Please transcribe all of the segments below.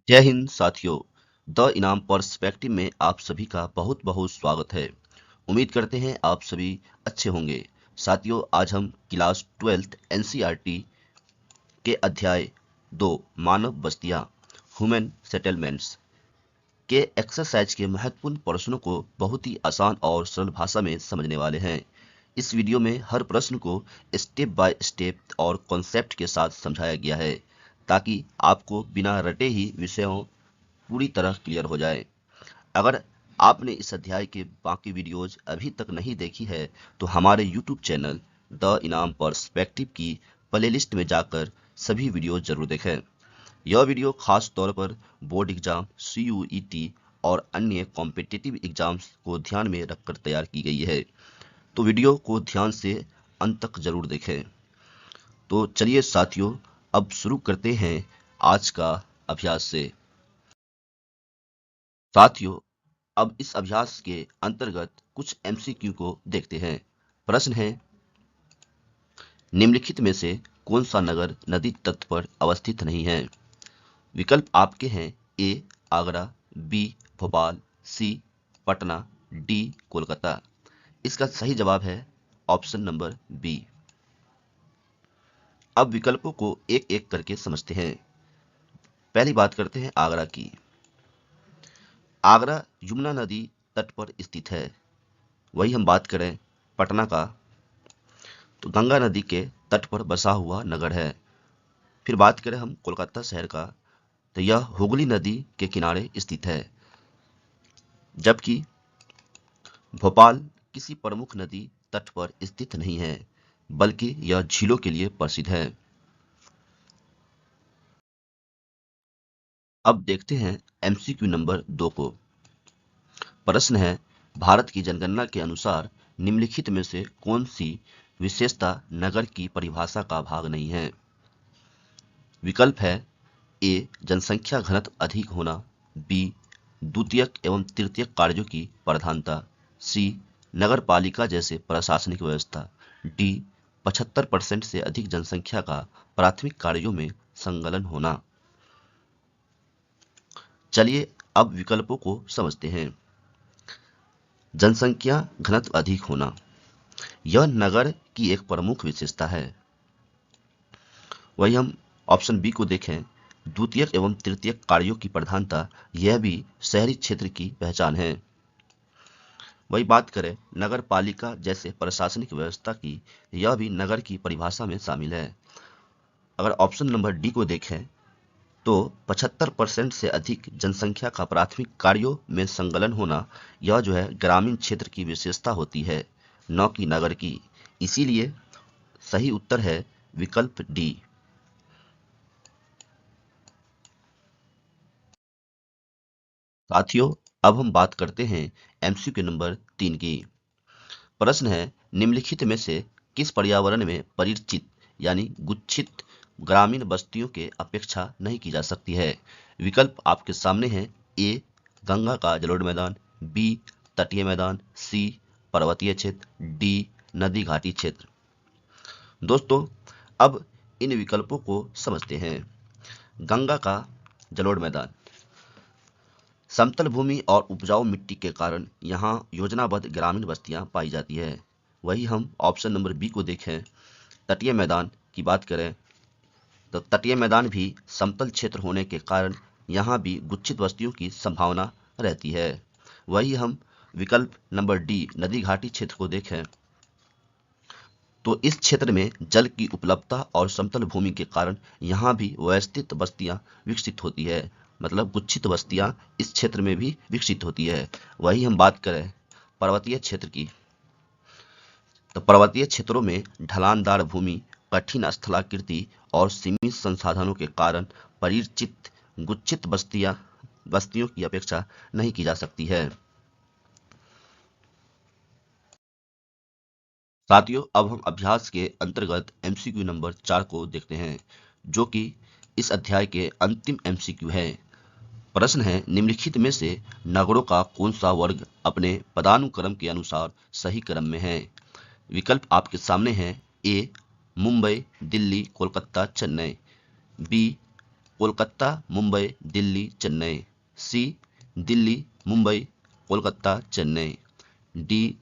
जय हिंद साथियों। द इनाम पर्सपेक्टिव में आप सभी का बहुत बहुत स्वागत है। उम्मीद करते हैं आप सभी अच्छे होंगे। साथियों, आज हम क्लास 12th एनसीईआरटी के अध्याय 2 मानव बस्तियां ह्यूमन सेटलमेंट्स के एक्सरसाइज के महत्वपूर्ण प्रश्नों को बहुत ही आसान और सरल भाषा में समझने वाले हैं। इस वीडियो में हर प्रश्न को स्टेप बाय स्टेप और कॉन्सेप्ट के साथ समझाया गया है ताकि आपको बिना रटे ही विषयों पूरी तरह क्लियर हो जाए। अगर आपने इस अध्याय के बाकी वीडियोज अभी तक नहीं देखी है तो हमारे यूट्यूब चैनल द इनाम पर्सपेक्टिव की प्लेलिस्ट में जाकर सभी वीडियो जरूर देखें। यह वीडियो खास तौर पर बोर्ड एग्जाम, CUET और अन्य कॉम्पिटिटिव एग्जाम्स को ध्यान में रखकर तैयार की गई है, तो वीडियो को ध्यान से अंत तक जरूर देखें। तो चलिए साथियों, अब शुरू करते हैं आज का अभ्यास से। साथियों, अब इस अभ्यास के अंतर्गत कुछ MCQ को देखते हैं। प्रश्न है, निम्नलिखित में से कौन सा नगर नदी तट पर अवस्थित नहीं है? विकल्प आपके हैं A Agra, B Bhopal, C Patna, D Kolkata. इसका सही जवाब है ऑप्शन नंबर B। अब विकल्पों को एक एक करके समझते हैं। पहली बात करते हैं आगरा की। आगरा यमुना नदी तट पर स्थित है। वही हम बात करें पटना का, तो गंगा नदी के तट पर बसा हुआ नगर है। फिर बात करें हम कोलकाता शहर का, तो यह हुगली नदी के किनारे स्थित है। जबकि भोपाल किसी प्रमुख नदी तट पर स्थित नहीं है, बल्कि यह झीलों के लिए प्रसिद्ध है। अब देखते हैं MCQ नंबर 2 को। प्रश्न है, भारत की जनगणना के अनुसार निम्नलिखित में से कौन सी विशेषता नगर की परिभाषा का भाग नहीं है? विकल्प है A जनसंख्या घनत्व अधिक होना, B द्वितीयक एवं तृतीयक कार्यों की प्रधानता, C नगर पालिका जैसे प्रशासनिक व्यवस्था, D 75% से अधिक जनसंख्या का प्राथमिक कार्यों में संलग्न होना। चलिए अब विकल्पों को समझते हैं। जनसंख्या घनत्व अधिक होना, यह नगर की एक प्रमुख विशेषता है। वही हम ऑप्शन बी को देखें, द्वितीयक एवं तृतीयक कार्यों की प्रधानता, यह भी शहरी क्षेत्र की पहचान है। वही बात करें नगर पालिका जैसे प्रशासनिक व्यवस्था की, यह भी नगर की परिभाषा में शामिल है। अगर ऑप्शन नंबर डी को देखें तो 75% से अधिक जनसंख्या का प्राथमिक कार्यों में संलग्न होना, यह जो है ग्रामीण क्षेत्र की विशेषता होती है, न कि नगर की। इसीलिए सही उत्तर है विकल्प डी। साथियों, अब हम बात करते हैं MCQ नंबर 3 की। प्रश्न है, निम्नलिखित में से किस पर्यावरण में परिचित यानी गुच्छित ग्रामीण बस्तियों के अपेक्षा नहीं की जा सकती है? विकल्प आपके सामने हैं। A गंगा का जलोढ़ मैदान, B तटीय मैदान, C पर्वतीय क्षेत्र, D नदी घाटी क्षेत्र। दोस्तों, अब इन विकल्पों को समझते हैं। गंगा का जलोढ़ मैदान समतल भूमि और उपजाऊ मिट्टी के कारण यहाँ योजनाबद्ध ग्रामीण बस्तियां पाई जाती है। वही हम ऑप्शन नंबर बी को देखें, तटीय मैदान की बात करें तो तटीय मैदान भी समतल क्षेत्र होने के कारण यहाँ भी गुच्छित बस्तियों की संभावना रहती है। वही हम विकल्प नंबर डी नदी घाटी क्षेत्र को देखें तो इस क्षेत्र में जल की उपलब्धता और समतल भूमि के कारण यहाँ भी व्यवस्थित बस्तियां विकसित होती है, मतलब गुच्छित बस्तियां इस क्षेत्र में भी विकसित होती है। वही हम बात करें पर्वतीय क्षेत्र की, तो पर्वतीय क्षेत्रों में ढलानदार भूमि, कठिन स्थलाकृति और सीमित संसाधनों के कारण परिचित गुच्छित बस्तियों की अपेक्षा नहीं की जा सकती है। साथियों, अब हम अभ्यास के अंतर्गत MCQ नंबर 4 को देखते हैं, जो कि इस अध्याय के अंतिम MCQ है। प्रश्न है, निम्नलिखित में से नगरों का कौन सा वर्ग अपने पदानुक्रम के अनुसार सही क्रम में है? विकल्प आपके सामने हैं। A Mumbai, Delhi, Kolkata, Chennai, B Kolkata, Mumbai, Delhi, Chennai. C, Delhi, Mumbai, Kolkata, Chennai. D,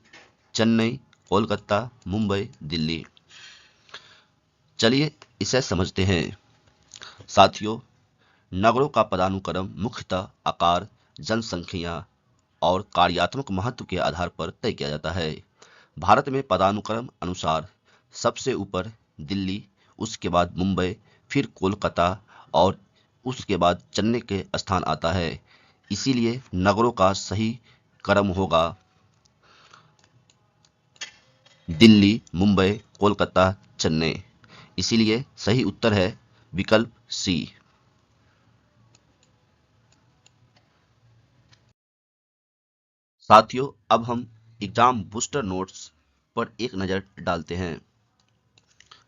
Chennai, Kolkata, Mumbai, Delhi. चलिए इसे समझते हैं। साथियों, नगरों का पदानुक्रम मुख्यतः आकार, जनसंख्या और कार्यात्मक महत्व के आधार पर तय किया जाता है। भारत में पदानुक्रम अनुसार सबसे ऊपर दिल्ली, उसके बाद मुंबई, फिर कोलकाता और उसके बाद चेन्नई के स्थान आता है। इसीलिए नगरों का सही क्रम होगा दिल्ली, मुंबई, कोलकाता, चेन्नई। इसीलिए सही उत्तर है विकल्प सी। साथियों, अब हम एग्जाम बूस्टर नोट्स पर एक नज़र डालते हैं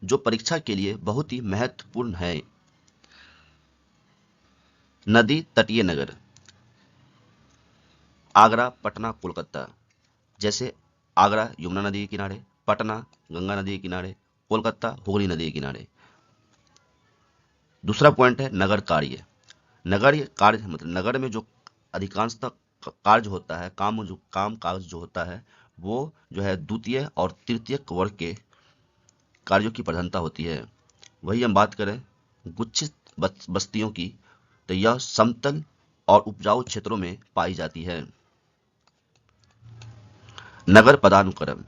जो परीक्षा के लिए बहुत ही महत्वपूर्ण है। नदी तटीय नगर, आगरा, पटना, कोलकाता। जैसे आगरा यमुना नदी के किनारे, पटना गंगा नदी के किनारे, कोलकाता हुगली नदी के किनारे। दूसरा पॉइंट है नगर कार्य। नगर कार्य मतलब नगर में जो अधिकांशतः कार्य होता है, काम काज जो होता है, वो जो है द्वितीय और तृतीय वर्ग के कार्यों की प्रधानता होती है। वही हम बात करें गुच्छित बस्तियों की, तो यह समतल और उपजाऊ क्षेत्रों में पाई जाती है। नगर पदानुक्रम,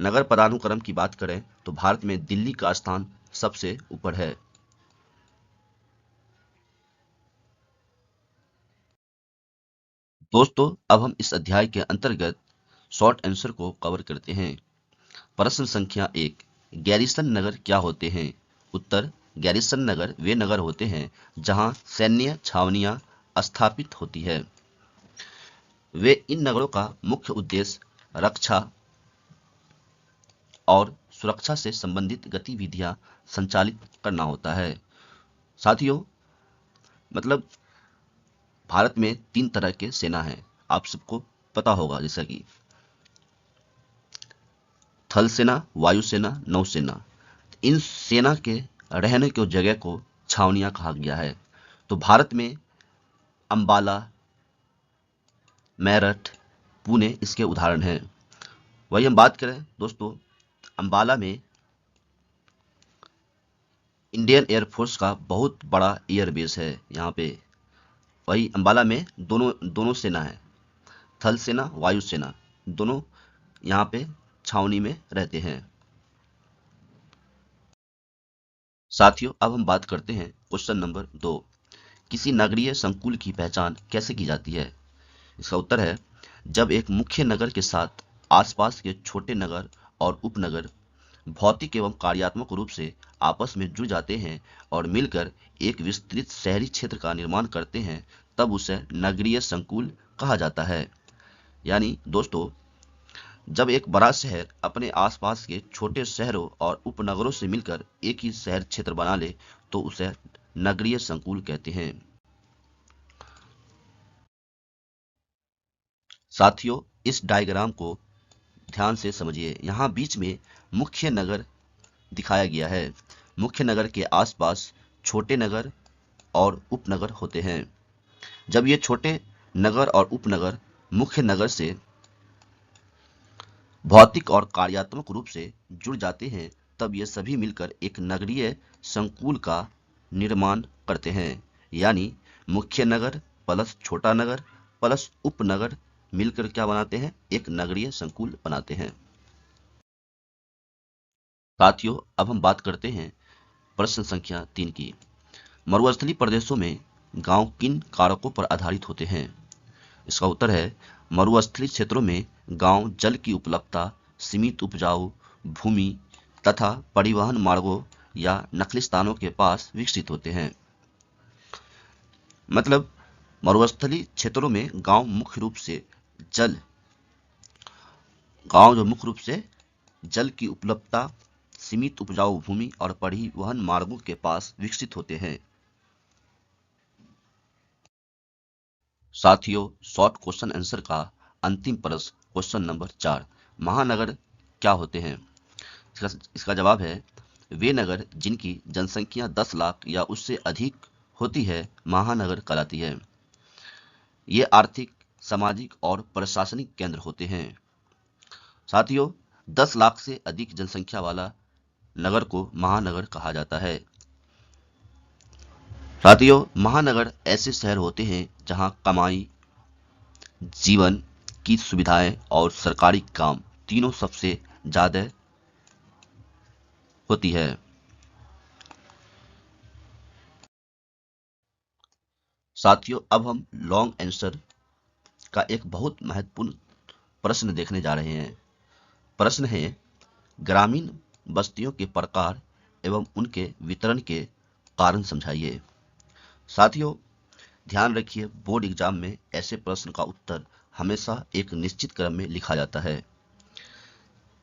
नगर पदानुक्रम की बात करें तो भारत में दिल्ली का स्थान सबसे ऊपर है। दोस्तों, अब हम इस अध्याय के अंतर्गत शॉर्ट आंसर को कवर करते हैं। प्रश्न संख्या 1, गैरिसन नगर क्या होते हैं? उत्तर, गैरिसन नगर वे नगर होते हैं जहां सैन्य छावनियां स्थापित होती है। वे इन नगरों का मुख्य उद्देश्य रक्षा और सुरक्षा से संबंधित गतिविधियां संचालित करना होता है। साथियों, मतलब भारत में 3 तरह के सेना हैं, आप सबको पता होगा, जैसा कि थल सेना, वायुसेना, नौसेना। इन सेना के रहने की जगह को छावनियां कहा गया है। तो भारत में अंबाला, मेरठ, पुणे इसके उदाहरण हैं। वही हम बात करें दोस्तों, अंबाला में इंडियन एयरफोर्स का बहुत बड़ा एयरबेस है यहाँ पे। वही अंबाला में दोनों दोनों सेना है, थल सेना, वायुसेना, दोनों यहाँ पे छावनी में रहते हैं। साथियों, अब हम बात करते हैं क्वेश्चन नंबर 2, किसी नगरीय संकुल की पहचान कैसे की जाती है? इसका उत्तर है, जब एक मुख्य नगर के साथ आसपास के छोटे नगर और उपनगर भौतिक एवं कार्यात्मक रूप से आपस में जुड़ जाते हैं और मिलकर एक विस्तृत शहरी क्षेत्र का निर्माण करते हैं, तब उसे नगरीय संकुल कहा जाता है। यानी दोस्तों, जब एक बड़ा शहर अपने आसपास के छोटे शहरों और उपनगरों से मिलकर एक ही शहर क्षेत्र बना ले, तो उसे नगरीय संकुल कहते हैं। साथियों, इस डायग्राम को ध्यान से समझिए। यहाँ बीच में मुख्य नगर दिखाया गया है। मुख्य नगर के आसपास छोटे नगर और उपनगर होते हैं। जब ये छोटे नगर और उपनगर मुख्य नगर से भौतिक और कार्यात्मक रूप से जुड़ जाते हैं, तब ये सभी मिलकर एक नगरीय संकुल का निर्माण करते हैं। यानी मुख्य नगर प्लस छोटा नगर प्लस उपनगर मिलकर क्या बनाते हैं? एक नगरीय संकुल बनाते हैं। साथियों, अब हम बात करते हैं प्रश्न संख्या 3 की। मरुस्थलीय प्रदेशों में गांव किन कारकों पर आधारित होते हैं? इसका उत्तर है, मरुस्थलीय क्षेत्रों में गांव जल की उपलब्धता, सीमित उपजाऊ भूमि तथा परिवहन मार्गों या नखलिस्तानों के पास विकसित होते हैं। मतलब मरुस्थलीय क्षेत्रों में गांव मुख्य रूप से जल की उपलब्धता, सीमित उपजाऊ भूमि और परिवहन मार्गों के पास विकसित होते हैं। साथियों, शॉर्ट क्वेश्चन आंसर का अंतिम प्रश्न क्वेश्चन नंबर 4, महानगर क्या होते हैं? इसका जवाब है, वे नगर जिनकी जनसंख्या 10 लाख या उससे अधिक होती है महानगर कहलाती है। ये आर्थिक, सामाजिक और प्रशासनिक केंद्र होते हैं। साथियों, 10 लाख से अधिक जनसंख्या वाला नगर को महानगर कहा जाता है। साथियों, महानगर ऐसे शहर होते हैं जहां कमाई, जीवन की सुविधाएं और सरकारी काम तीनों सबसे ज्यादा होती है। साथियों, अब हम लॉन्ग आंसर का एक बहुत महत्वपूर्ण प्रश्न देखने जा रहे हैं। प्रश्न है, ग्रामीण बस्तियों के प्रकार एवं उनके वितरण के कारण समझाइए। साथियों, ध्यान रखिए, बोर्ड एग्जाम में ऐसे प्रश्न का उत्तर हमेशा एक निश्चित क्रम में लिखा जाता है।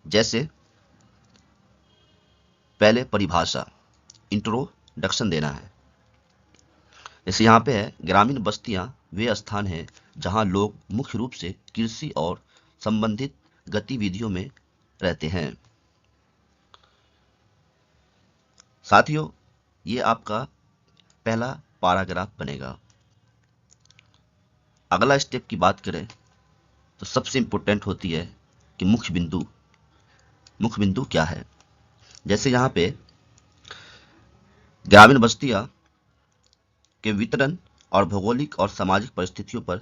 जैसे पहले परिभाषा, इंट्रोडक्शन देना है। जैसे यहाँ पे है, ग्रामीण बस्तियां वे स्थान हैं जहां लोग मुख्य रूप से कृषि और संबंधित गतिविधियों में रहते हैं। साथियों, ये आपका पहला पैराग्राफ बनेगा। अगला स्टेप की बात करें तो सबसे इंपॉर्टेंट होती है कि मुख्य बिंदु क्या है। जैसे यहाँ पे ग्रामीण बस्तियां के वितरण और भौगोलिक और सामाजिक परिस्थितियों पर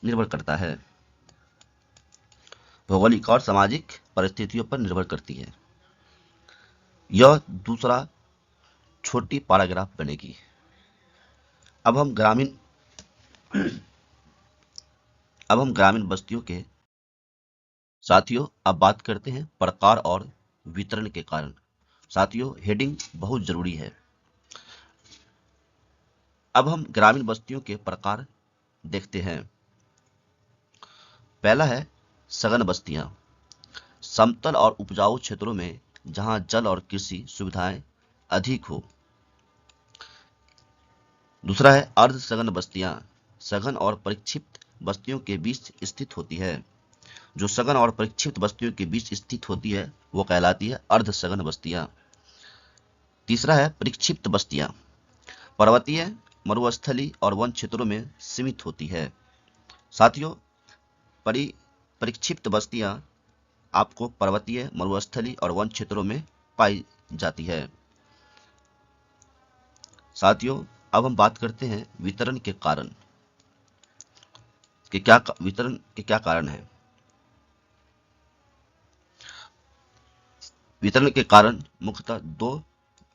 निर्भर करता है। भौगोलिक और सामाजिक परिस्थितियों पर निर्भर करती है। यह दूसरा छोटी पैराग्राफ बनेगी। अब हम ग्रामीण बस्तियों के साथियों अब बात करते हैं प्रकार और वितरण के कारण। साथियों, हेडिंग बहुत जरूरी है। अब हम ग्रामीण बस्तियों के प्रकार देखते हैं। पहला है सघन बस्तियां, समतल और उपजाऊ क्षेत्रों में जहां जल और कृषि सुविधाएं अधिक हो। दूसरा है अर्ध सघन बस्तियां, सघन और परिक्षिप्त बस्तियों के बीच स्थित होती है। जो सघन और परिक्षिप्त बस्तियों के बीच स्थित होती है वो कहलाती है अर्ध सघन बस्तियां। तीसरा है परिक्षिप्त बस्तियां, पर्वतीय, मरुस्थलीय और वन क्षेत्रों में सीमित होती है। साथियों, परिक्षिप्त बस्तियां आपको पर्वतीय, मरुस्थलीय और वन क्षेत्रों में पाई जाती है। साथियों, अब हम बात करते हैं वितरण के कारण कि वितरण के क्या कारण है। वितरण के कारण मुख्यतः दो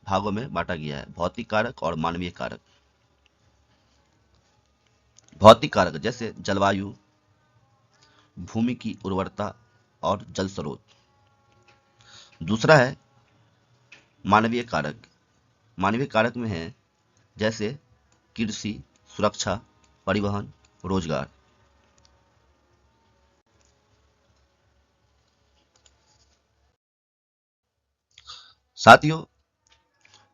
भागों में बांटा गया है, भौतिक कारक और मानवीय कारक। भौतिक कारक जैसे जलवायु, भूमि की उर्वरता और जल स्रोत। दूसरा है मानवीय कारक। मानवीय कारक में है जैसे कृषि, सुरक्षा, परिवहन, रोजगार। साथियों,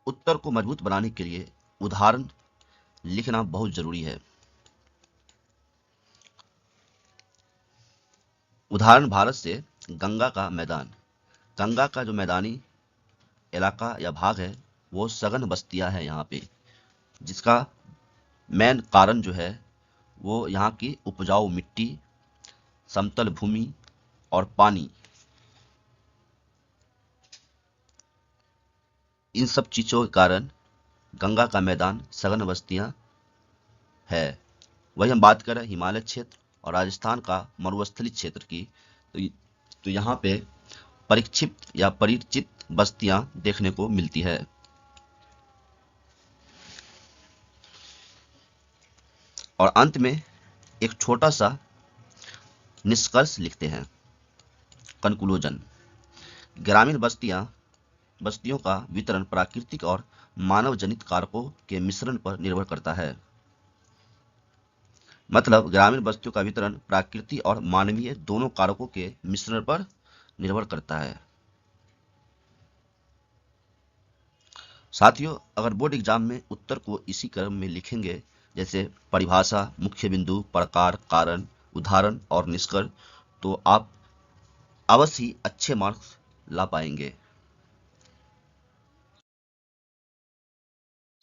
उत्तर को मजबूत बनाने के लिए उदाहरण लिखना बहुत जरूरी है। उदाहरण भारत से गंगा का मैदान। गंगा का जो मैदानी इलाका या भाग है वो सघन बस्तियां है यहाँ पे, जिसका मेन कारण जो है वो यहाँ की उपजाऊ मिट्टी, समतल भूमि और पानी, इन सब चीजों के कारण गंगा का मैदान सघन बस्तियां है। वही हम बात करें हिमालय क्षेत्र और राजस्थान का मरुस्थलीय क्षेत्र की, तो यहाँ पे परिक्षिप्त या परिचित बस्तियां देखने को मिलती है। और अंत में एक छोटा सा निष्कर्ष लिखते हैं, कंक्लूजन। ग्रामीण बस्तियों का वितरण प्राकृतिक और मानव जनित कारकों के मिश्रण पर निर्भर करता है। मतलब ग्रामीण बस्तियों का वितरण प्राकृतिक और मानवीय दोनों कारकों के मिश्रण पर निर्भर करता है। साथियों, अगर बोर्ड एग्जाम में उत्तर को इसी क्रम में लिखेंगे, जैसे परिभाषा, मुख्य बिंदु, प्रकार, कारण, उदाहरण और निष्कर्ष, तो आप अवश्य ही अच्छे मार्क्स ला पाएंगे।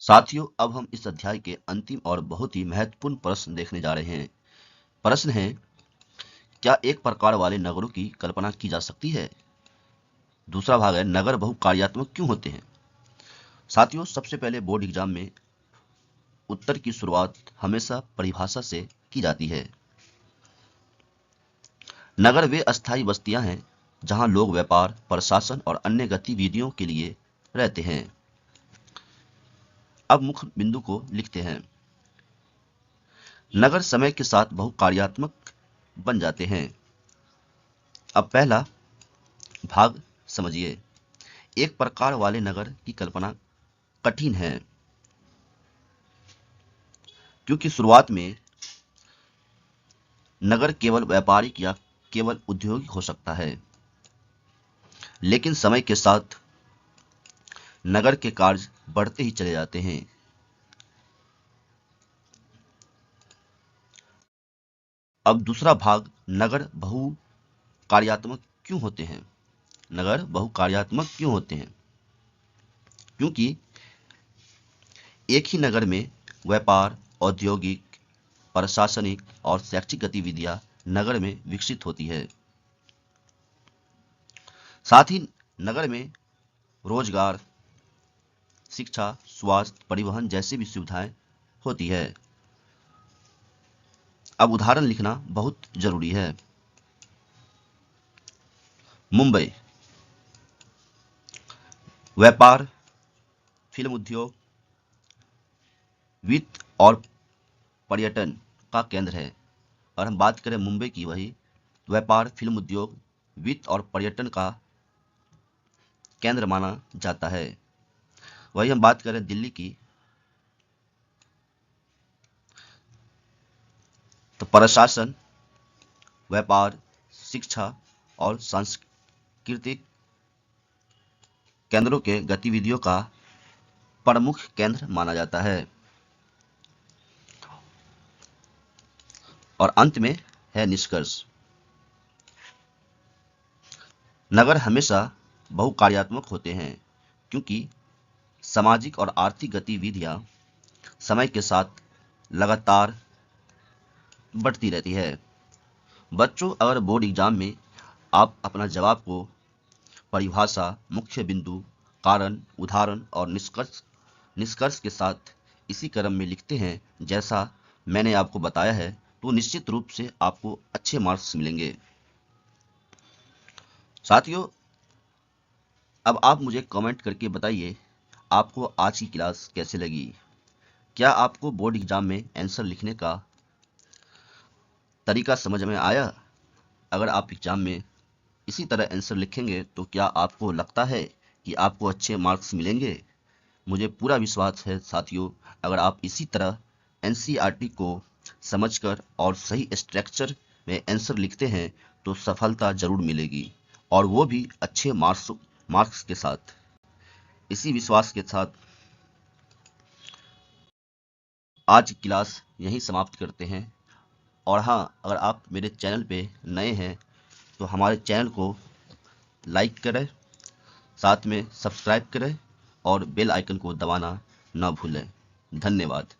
साथियों, अब हम इस अध्याय के अंतिम और बहुत ही महत्वपूर्ण प्रश्न देखने जा रहे हैं। प्रश्न है, क्या एक प्रकार वाले नगरों की कल्पना की जा सकती है? दूसरा भाग है, नगर बहुकार्यात्मक क्यों होते हैं? साथियों, सबसे पहले बोर्ड एग्जाम में उत्तर की शुरुआत हमेशा परिभाषा से की जाती है। नगर वे अस्थायी बस्तियां हैं जहां लोग व्यापार, प्रशासन और अन्य गतिविधियों के लिए रहते हैं। अब मुख्य बिंदु को लिखते हैं। नगर समय के साथ बहुकार्यात्मक बन जाते हैं। अब पहला भाग समझिए। एक प्रकार वाले नगर की कल्पना कठिन है क्योंकि शुरुआत में नगर केवल व्यापारिक या केवल औद्योगिक हो सकता है, लेकिन समय के साथ नगर के कार्य बढ़ते ही चले जाते हैं। अब दूसरा भाग, नगर बहुकार्यात्मक क्यों होते हैं? नगर बहुकार्यात्मक क्यों होते हैं? क्योंकि एक ही नगर में व्यापार, औद्योगिक, प्रशासनिक और शैक्षिक गतिविधियां नगर में विकसित होती है। साथ ही नगर में रोजगार, शिक्षा, स्वास्थ्य, परिवहन जैसी भी सुविधाएं होती है। अब उदाहरण लिखना बहुत जरूरी है। मुंबई, व्यापार, फिल्म उद्योग, वित्त और पर्यटन का केंद्र है। और हम बात करें मुंबई की, वही व्यापार, फिल्म उद्योग, वित्त और पर्यटन का केंद्र माना जाता है। वही हम बात करें दिल्ली की, तो प्रशासन, व्यापार, शिक्षा और सांस्कृतिक केंद्रों के गतिविधियों का प्रमुख केंद्र माना जाता है। और अंत में है निष्कर्ष। नगर हमेशा बहुकार्यात्मक होते हैं क्योंकि सामाजिक और आर्थिक गतिविधियां समय के साथ लगातार बढ़ती रहती है। बच्चों, अगर बोर्ड एग्जाम में आप अपना जवाब को परिभाषा, मुख्य बिंदु, कारण, उदाहरण और निष्कर्ष के साथ इसी क्रम में लिखते हैं जैसा मैंने आपको बताया है, तो निश्चित रूप से आपको अच्छे मार्क्स मिलेंगे। साथियों, अब आप मुझे कमेंट करके बताइए आपको आज की क्लास कैसे लगी। क्या आपको बोर्ड एग्जाम में आंसर लिखने का तरीका समझ में आया? अगर आप एग्जाम में इसी तरह आंसर लिखेंगे तो क्या आपको लगता है कि आपको अच्छे मार्क्स मिलेंगे? मुझे पूरा विश्वास है साथियों, अगर आप इसी तरह एनसीईआरटी को समझकर और सही स्ट्रक्चर में आंसर लिखते हैं तो सफलता जरूर मिलेगी, और वो भी अच्छे मार्क्स के साथ। इसी विश्वास के साथ आज की क्लास यहीं समाप्त करते हैं। और हाँ, अगर आप मेरे चैनल पे नए हैं तो हमारे चैनल को लाइक करें, साथ में सब्सक्राइब करें और बेल आइकन को दबाना ना भूलें। धन्यवाद।